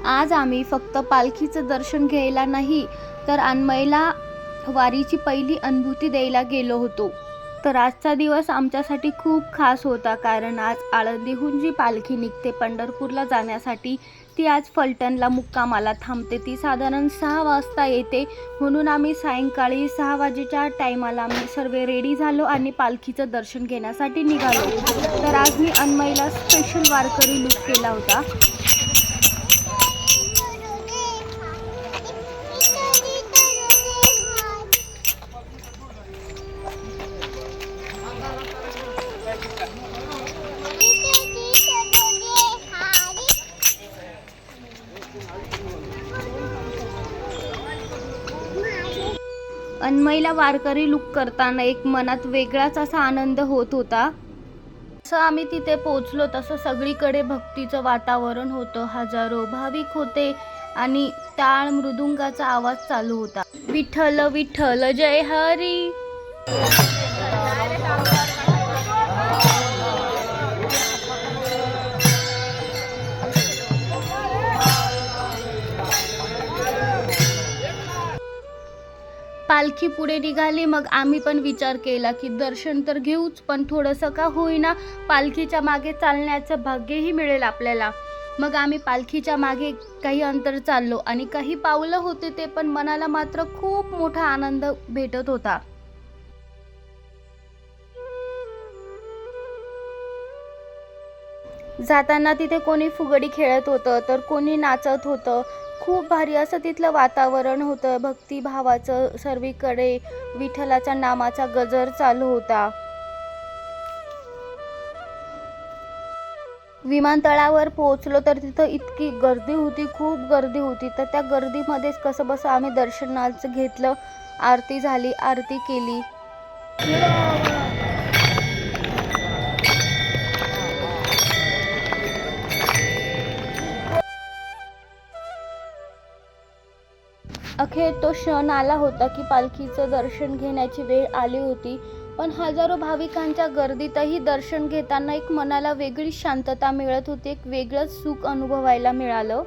आज आम्ही फक्त पालखीचं दर्शन घ्यायला नाही तर अन्मयला वारीची पहिली अनुभूती द्यायला गेलो होतो। तर आजचा दिवस आमच्यासाठी खूप खास होता, कारण आज आळंदीहून जी पालखी निघते पंढरपूरला जाण्यासाठी ती आज फलटणला मुक्कामाला थांबते। ती साधारण 6 वाजता येते, म्हणून आम्ही सायंकाळी 6 वाजेच्या टायमाला आम्ही सर्व रेडी झालो आणि पालखीचं दर्शन घेण्यासाठी निघालो। तर आज मी अन्मयला स्पेशल वारकरी लुक केला होता। अन्मयला वारकरी लुक करताना एक मनात वेगळाच असा आनंद होत होता। जसं आम्ही तिथे पोहोचलो तसं सगळीकडे भक्तीचं वातावरण होतं। हजारो भाविक होते आणि टाळ मृदुंगाचा आवाज चालू होता। विठ्ठल विठ्ठल जय हरी। पालखी पुढे निघाली, मग आम्ही पण विचार केला की दर्शन तर घेऊच, पण थोडंसं का होईना पालखीच्या मागे चालण्याचं भाग्यही मिळेल आपल्याला। मग आम्ही पालखीच्या मागे काही अंतर चाललो आणि काही पावलं होते ते पण मनाला मात्र खूप मोठा आनंद भेटत होता। जाताना तिथे कोणी फुगडी खेळत होतं तर कोणी नाचत होतं। खूप भारी असं तिथलं वातावरण होतं, भक्तिभावाचं। सर्वीकडे विठ्ठलाच्या नामाचा गजर चालू होता। विमानतळावर पोहोचलो तर तिथं इतकी गर्दी होती, खूप गर्दी होती। तर त्या गर्दीमध्येच कसं बसं आम्ही दर्शनाचं घेतलं। आरती झाली, आरती केली। अखेर तो क्षण आला होता की पालखीचं दर्शन घेण्याची वेळ आली होती। पण हजारो भाविकांच्या गर्दीतही दर्शन घेताना एक मनाला वेगळी शांतता मिळत होती, एक वेगळंच सुख अनुभवायला मिळालं।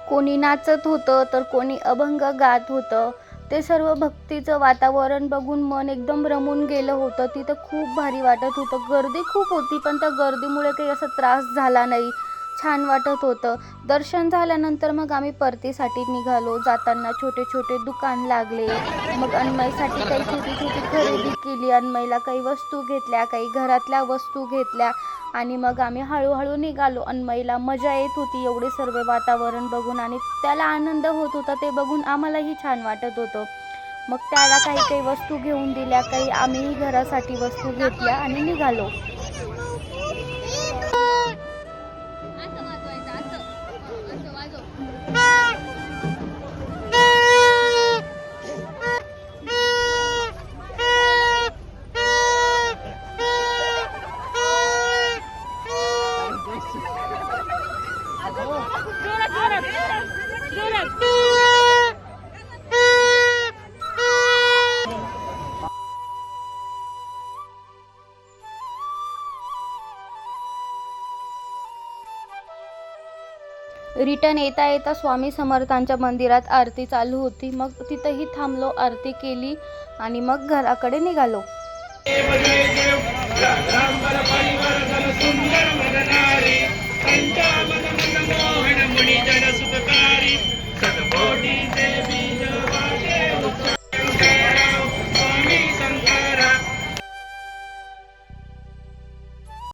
कोणी नाचत होतं तर कोणी अभंग गात होतं। ते सर्व भक्तीचं वातावरण बघून मन एकदम रमून गेलं होतं। तिथं खूप भारी वाटत होतं। गर्दी खूप होती पण त्या गर्दीमुळे काही असा त्रास झाला नाही, छान वाटत होतं। दर्शन झाल्यानंतर मग आम्ही परतीसाठी निघालो। जाताना छोटे छोटे दुकान लागले, मग अन्मयसाठी काही छोटी छोटी खरेदी केली। अन्मयला काही वस्तू घेतल्या, काही घरातल्या वस्तू घेतल्या आणि मग आम्ही हळूहळू निघालो। अन्मयला मजा येत होती एवढे सर्व वातावरण बघून आणि त्याला आनंद होत होता, ते बघून आम्हालाही छान वाटत होतं। मग त्याला काही काही वस्तू घेऊन दिल्या, काही आम्हीही घरासाठी वस्तू घेतल्या आणि निघालो। रिटर्न येता येता स्वामी समर्थांच्या मंदिरात आरती चालू होती। मग तिथंही थांबलो, आरती केली आणि मग घराकडे निघालो। सुंदर मदनारी पंचामन मन मोहन मुनि जन सुखकारी सदकोटी